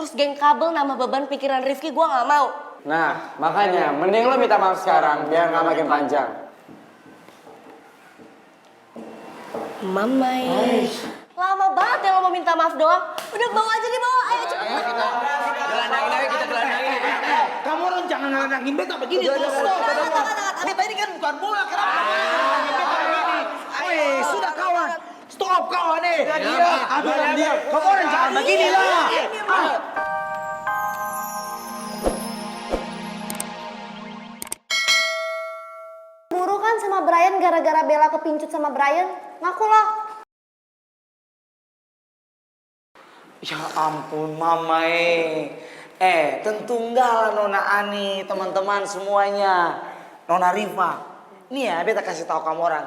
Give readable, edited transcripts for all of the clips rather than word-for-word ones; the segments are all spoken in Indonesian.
terus geng kabel nama beban pikiran Rifki gue gak mau. Nah, makanya mending lo minta maaf sekarang biar gak makin panjang. Mamai. Lama banget ya lo mau minta maaf doang. Udah bawa aja nih, bawa. Ayo cepet. Gelandangin aja, kita gelandangin. Kamu orang jangan ngelandangin beta begini terus. Beta ini kan bukan bola, kenapa? Weh, sudah kawan. Stop kawan nih. Aduh, dia. Kamu orang jangan begini lah. Buru kan sama Brian gara-gara Bella kepincut sama Brian. Ngaku loh. Ya ampun Mama tentu enggak lah Nona Ani, teman-teman semuanya. Nona Riva. Nih ya, beta kasih tahu kamu orang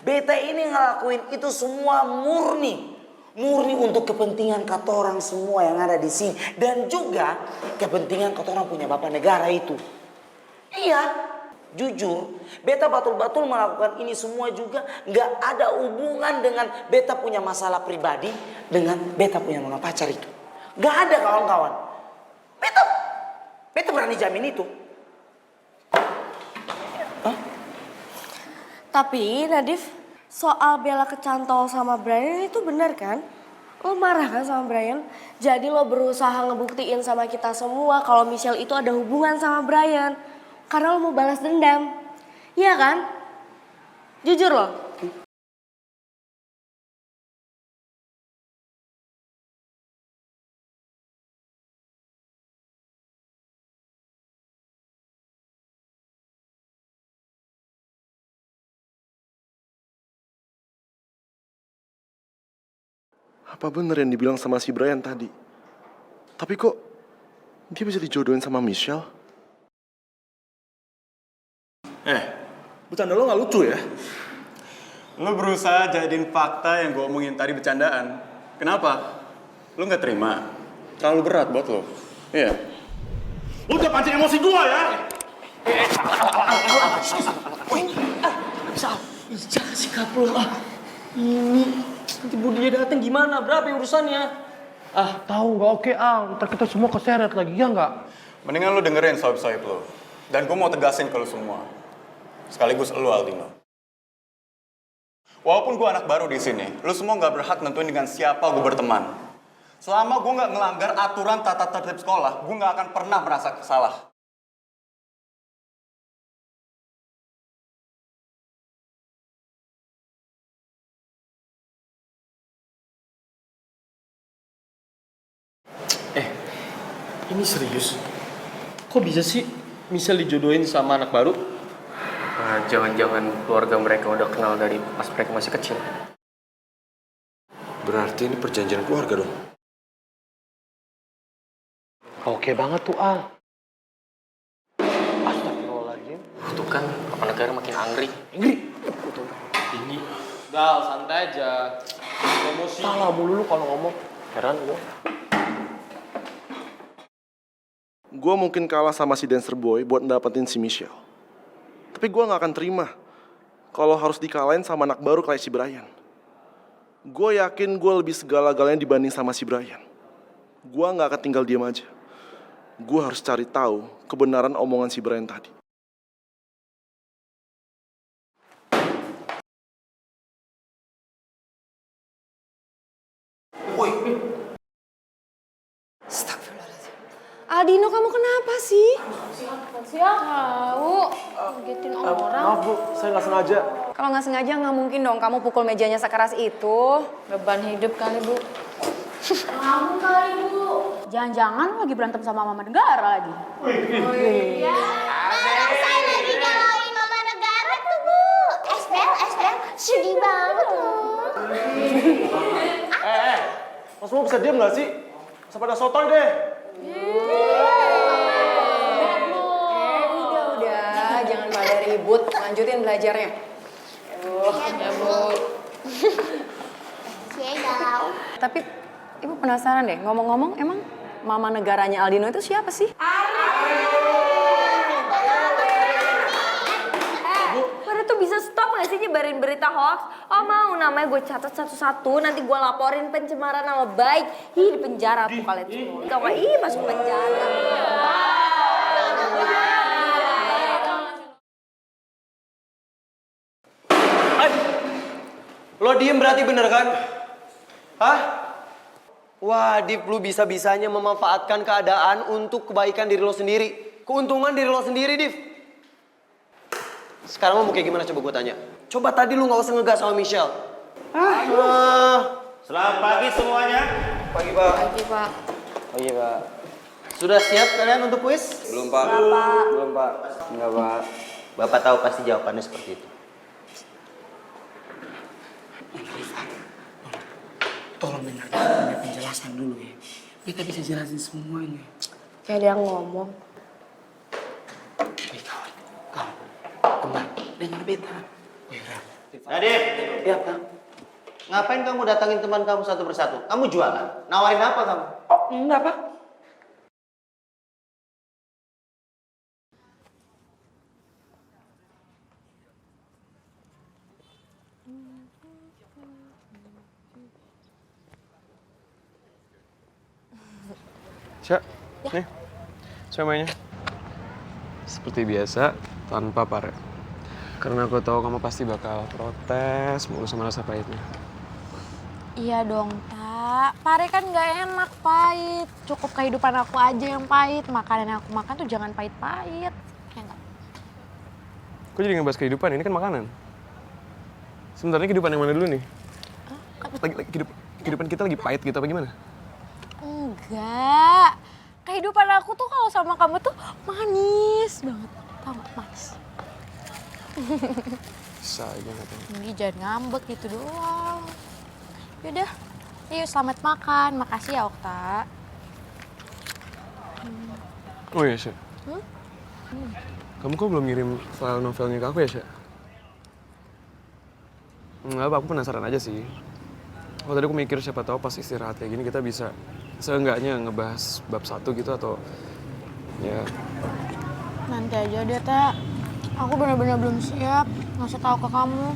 beta ini ngelakuin itu semua murni. Murni untuk kepentingan katorang semua yang ada di sini. Dan juga kepentingan katorang punya bapak negara itu. Iya. Jujur, beta batul-batul melakukan ini semua juga nggak ada hubungan dengan beta punya masalah pribadi dengan beta punya nona pacar itu. Nggak ada kawan-kawan. Beta berani jamin itu. Hah? Tapi Nadif, soal Bella kecantol sama Brian itu benar kan? Lo marah kan sama Brian? Jadi lo berusaha ngebuktiin sama kita semua kalau Michelle itu ada hubungan sama Brian. Karena lo mau balas dendam. Iya kan? Jujur lo. Apa bener yang dibilang sama si Brian tadi? Tapi kok dia bisa dijodohin sama Michelle? Bercanda lo gak lucu ya? Lo berusaha jadiin fakta yang gue omongin tadi bercandaan. Kenapa? Lo gak terima? Terlalu berat buat lo. Iya. Lo udah pancing emosi gue ya? Jangan sikap lo Ini nanti Budia datang gimana? Berapa urusannya? Tahu nggak oke ntar kita semua keseret lagi ya nggak? Mendingan lo dengerin sohib-sohib lo. Dan gue mau tegasin ke lo semua. Sekaligus lo Aldino. Walaupun gue anak baru di sini, lo semua nggak berhak nentuin dengan siapa gue berteman. Selama gue nggak ngelanggar aturan tata tertib sekolah, gue nggak akan pernah merasa salah. Ini serius? Kok bisa sih Michelle dijodohin sama anak baru? Jangan-jangan keluarga mereka udah kenal dari pas mereka masih kecil. Berarti ini perjanjian keluarga dong? Oke banget tuh Astagfirullahaladzim. Tuh kan, apa negara makin angry. Ini. Dal, santai aja. Emosi. Salah mulu lu kalau ngomong. Heran gua. Gue mungkin kalah sama si dancer boy buat dapetin si Michelle. Tapi gue gak akan terima kalau harus dikalahin sama anak baru kayak si Brian. Gue yakin gue lebih segala-galanya dibanding sama si Brian. Gue gak akan tinggal diam aja. Gue harus cari tahu kebenaran omongan si Brian tadi. Aldino, kamu kenapa sih? Tahu. Ngagetin orang. Maaf Bu, saya gak sengaja. Kalau nggak sengaja nggak mungkin dong kamu pukul mejanya sekeras itu. Beban hidup kali Bu. Kamu kali Bu. Jangan-jangan lagi berantem sama mama negara lagi. Iya. Barang saya lagi galauin mama negara tuh Bu. Espel, sedih banget tuh. Mas Mo bisa diam gak sih? Masa pada sotoy deh. Udah, jangan pada ribut. Lanjutin belajarnya. Ya Bu. Galau. Tapi Ibu penasaran deh, ngomong-ngomong emang mama negaranya Aldino itu siapa sih? Pada tuh bisa stop gak sih? nyebarin berita hoax. Oh mau namanya gue catat satu-satu, nanti gue laporin pencemaran nama baik. Ih di penjara tuh kalian semua. Tau gak? Ih masuk penjara. Lo diem berarti bener kan? Hah? Wah, Div, lu bisa-bisanya memanfaatkan keadaan untuk kebaikan diri lo sendiri. Keuntungan diri lo sendiri, Div. Sekarang lo mau kayak gimana coba gue tanya? Coba tadi lu gak usah ngegas sama Michelle. Selamat pagi semuanya. Pagi, Pak. Pagi Pak. Pagi, Pak. Sudah siap kalian untuk kuis? Belum, Pak. Belum, Pak. Enggak, Pak. Bapak tahu pasti jawabannya seperti itu. Tolong dengarkan penjelasan dulu ya. Beta bisa jelasin semuanya. Kayak dia ngomong. Baik kawan. Kembali. Dengar beta. Nadif, Ya, Pak. ngapain kamu datangin teman kamu satu persatu? Kamu jualan? Nawarin apa kamu? Enggak, Pak. Sya, nih semuanya. Seperti biasa, tanpa pare. Karena aku tahu kamu pasti bakal protes mulu sama rasa pahitnya. Iya dong, Tak. Pare kan nggak enak pahit. Cukup kehidupan aku aja yang pahit. Makanan yang aku makan tuh jangan pahit-pahit. Ya nggak? Kok jadi ngebahas kehidupan? Ini kan makanan. Sebenarnya kehidupan yang mana dulu nih? Kehidupan kita lagi pahit gitu apa gimana? Enggak. Kehidupan aku tuh kalau sama kamu tuh manis banget. Tau gak? Manis. Bisa aja katanya. Ini jangan ngambek gitu doang. Yaudah, yuk selamat makan. Makasih ya, Okta. Oh iya, Sya. Kamu kok belum ngirim file novelnya ke aku ya, Sya? Enggak apa, aku penasaran aja sih. Oh tadi aku mikir siapa tahu pas istirahat kayak gini kita bisa seenggaknya ngebahas bab 1 gitu atau ya. Nanti aja deh, Tak. Aku benar-benar belum siap ngasih tahu ke kamu.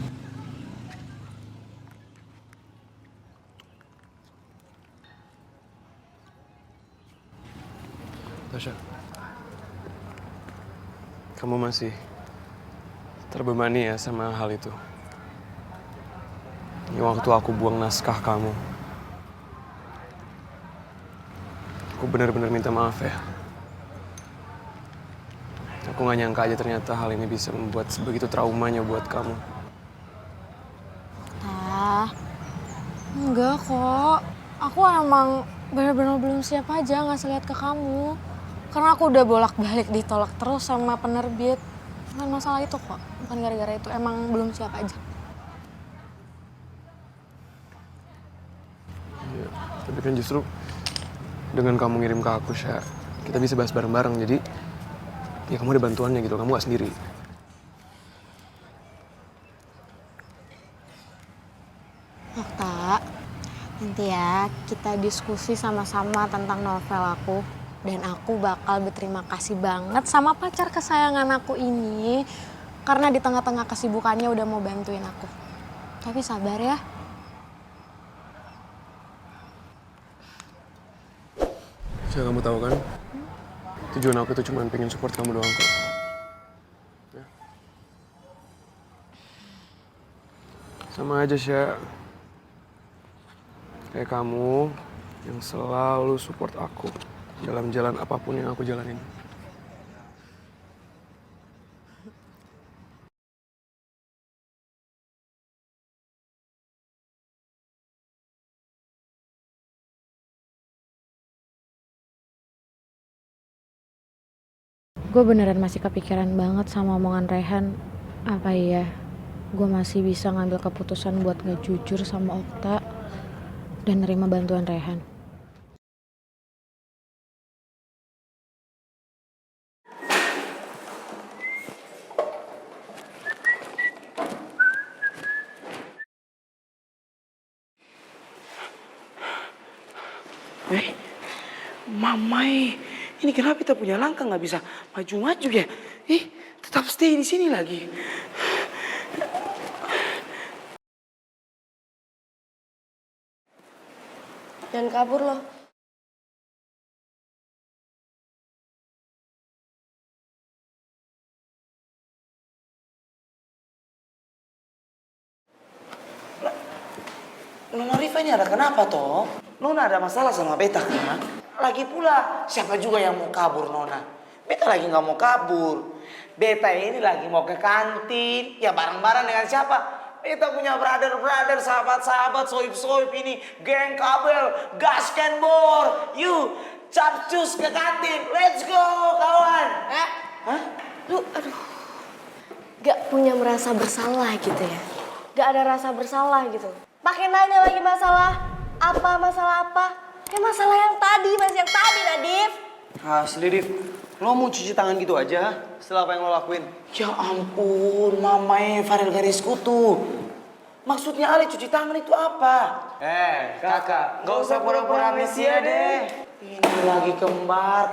Tasya, kamu masih terbebani ya sama hal itu. Ya, waktu aku buang naskah kamu, aku benar-benar minta maaf ya. Aku gak nyangka aja ternyata hal ini bisa membuat sebegitu traumanya buat kamu. Ah, enggak kok. Aku emang benar-benar belum siap aja ngasih lihat ke kamu. Karena aku udah bolak-balik ditolak terus sama penerbit. Bukan masalah itu kok, bukan gara-gara itu. Emang belum siap aja. Ya, tapi kan justru dengan kamu ngirim ke aku, Syah, kita bisa bahas bareng-bareng. Jadi ya kamu ada bantuannya gitu, kamu gak sendiri. Okta, nanti ya kita diskusi sama-sama tentang novel aku. Dan aku bakal berterima kasih banget sama pacar kesayangan aku ini. Karena di tengah-tengah kesibukannya udah mau bantuin aku. Tapi sabar ya. Syah, kamu tahu kan? Tujuan aku itu cuma pengen support kamu doang kok. Ya. Sama aja, Syah. Kayak kamu yang selalu support aku dalam jalan apapun yang aku jalanin. Gue beneran masih kepikiran banget sama omongan Rehan. Apa iya gue masih bisa ngambil keputusan buat ngejujur sama Okta dan nerima bantuan Rehan. Mamai, ini kenapa kita punya langkah nggak bisa maju-maju ya? Tetap stay di sini lagi. Jangan kabur lo. Nona Rifa ini ada kenapa toh? Nona ada masalah sama beta kan? Lagi pula siapa juga yang mau kabur Nona? Beta lagi nggak mau kabur. Beta ini lagi mau ke kantin. Ya bareng-bareng dengan siapa? Beta punya brother-brother, sahabat-sahabat, soib-soib ini. Geng kabel, gas can bor. You, capcus ke kantin. Let's go kawan. Hah? Lu, aduh. Gak punya merasa bersalah gitu ya? Gak ada rasa bersalah gitu? Pakai nanya lagi masalah apa? Ya masalah yang tadi, Mas, yang tadi, Nadif. Asli, Div. Lo mau cuci tangan gitu aja setelah apa yang lo lakuin? Ya ampun, mamai Farel garis kutu. Maksudnya Ali cuci tangan itu apa? Kakak, nggak usah pura-pura amnesia deh. Ini lagi kembar.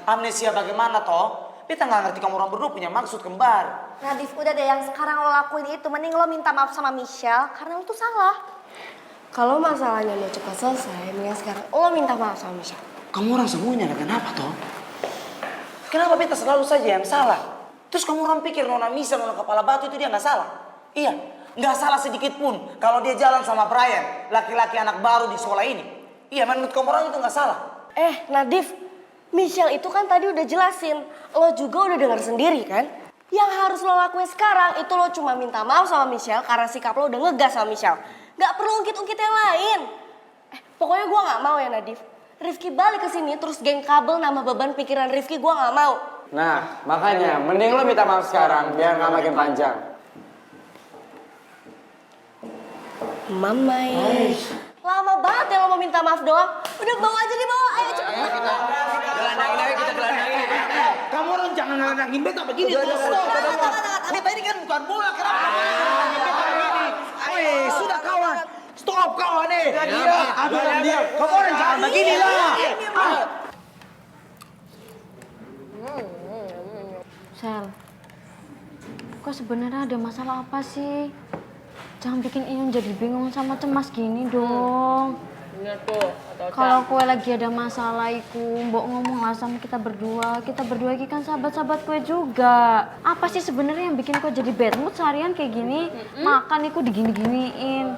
Amnesia bagaimana toh? Beta nggak ngerti kamu orang berdua punya maksud kembar. Nadif, udah deh yang sekarang lo lakuin itu. Mending lo minta maaf sama Michelle karena lo tuh salah. Kalau masalahnya mau cepat selesai, mending sekarang lo minta maaf sama Michelle. Kamu orang semuanya ada kenapa toh? Kenapa beta selalu saja yang salah? Terus kamu orang pikir Nona Michelle, Nona Kepala Batu itu dia nggak salah? Iya, nggak salah sedikit pun kalau dia jalan sama Brian, laki-laki anak baru di sekolah ini. Iya, menurut kamu orang itu nggak salah? Nadif, Michelle itu kan tadi udah jelasin. Lo juga udah dengar sendiri kan? Yang harus lo lakuin sekarang itu lo cuma minta maaf sama Michelle karena sikap lo udah ngegas sama Michelle. Gak perlu ungkit-ungkit yang lain. Pokoknya gue gak mau ya Nadif. Rifki balik ke sini terus geng kabel nambah beban pikiran Rifki, gue gak mau. Nah, makanya mending lo minta maaf sekarang biar nggak makin panjang. Mamai. Lama banget ya lo mau minta maaf doang. Udah bawa aja nih, bawa. Ayo cepet. Gelandangin aja, kita gelandangin. Kamu orang jangan ngelandangin beta begini terus. Beta ini kan bukan bola, kenapa? Sudah kawan. Stop kawan nih. Aduh, dia. Kamu orang jangan begini lah. Sel, kok sebenarnya ada masalah apa sih? Jangan bikin Iyun jadi bingung sama cemas gini dong. Bener tuh. Kalau kue lagi ada masalah mbok ngomong lah sama kita berdua. Kita berdua ini kan sahabat-sahabat kue juga. Apa sih sebenarnya yang bikin kue jadi bad mood seharian kayak gini? Makan iku digini-giniin.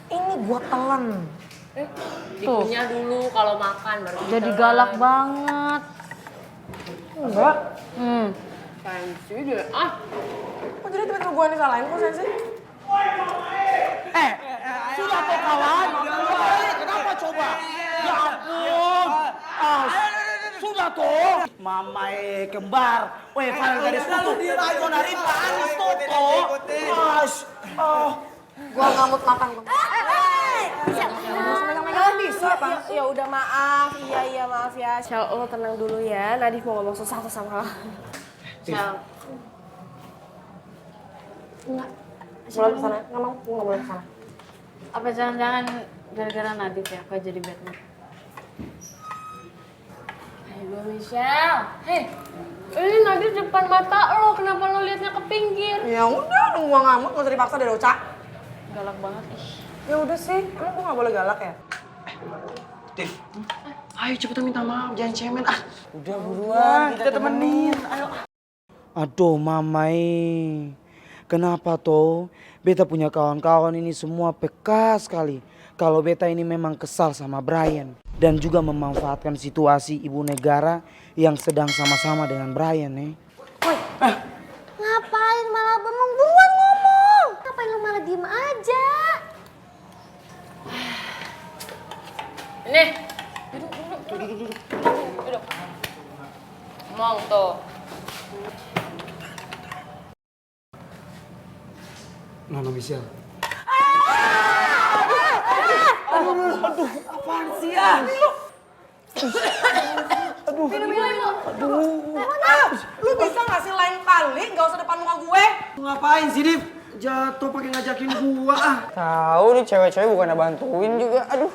Ini gua telan. Dikunyah dulu kalau makan baru Jadi galak banget. Enggak. Sensi deh. Kok jadi tiba-tiba gue yang disalahin kok Sensi? Sudah kok kawan. Kenapa coba? Ya ampun. Sudah toh. Mama kembar. Weh, Farel garis kutu. Nona Rifa, stop toh. Gua ngamut makan gua. Bisa, Pak. Ya udah maaf. Iya maaf ya. Shell, lo tenang dulu ya. Nadif mau ngomong sesuatu sama lo. Shell. Enggak. Boleh kesana. Nggak mau. Nggak boleh kesana. Apa jangan-jangan gara-gara Nadif ya kue jadi bad mood? Ayo Michelle. Ini Nadif depan mata lo. Kenapa lo liatnya ke pinggir? Ya udah, gua ngamuk, nggak usah dipaksa deh Oca. Galak banget. Ya udah sih, emang gua nggak boleh galak ya? Div, ayo cepetan minta maaf, jangan cemen. Udah buruan, kita temenin. Ayo. Aduh, mamai. Kenapa toh? Beta punya kawan-kawan ini semua peka sekali. Kalau beta ini memang kesal sama Brian. Dan juga memanfaatkan situasi ibu negara yang sedang sama-sama dengan Brian nih. Woi, ngapain malah bengong? Buruan ngomong. Ngapain lu malah diem aja? Ini. Duduk. Ngomong tuh. Nona Michelle. Aduh, apaan sih ya? Lu bisa nggak sih lain kali nggak usah depan muka gue? Ngapain sih, Div? Jatuh pakai ngajakin gua. Tahu nih cewek-cewek bukannya bantuin juga. Aduh.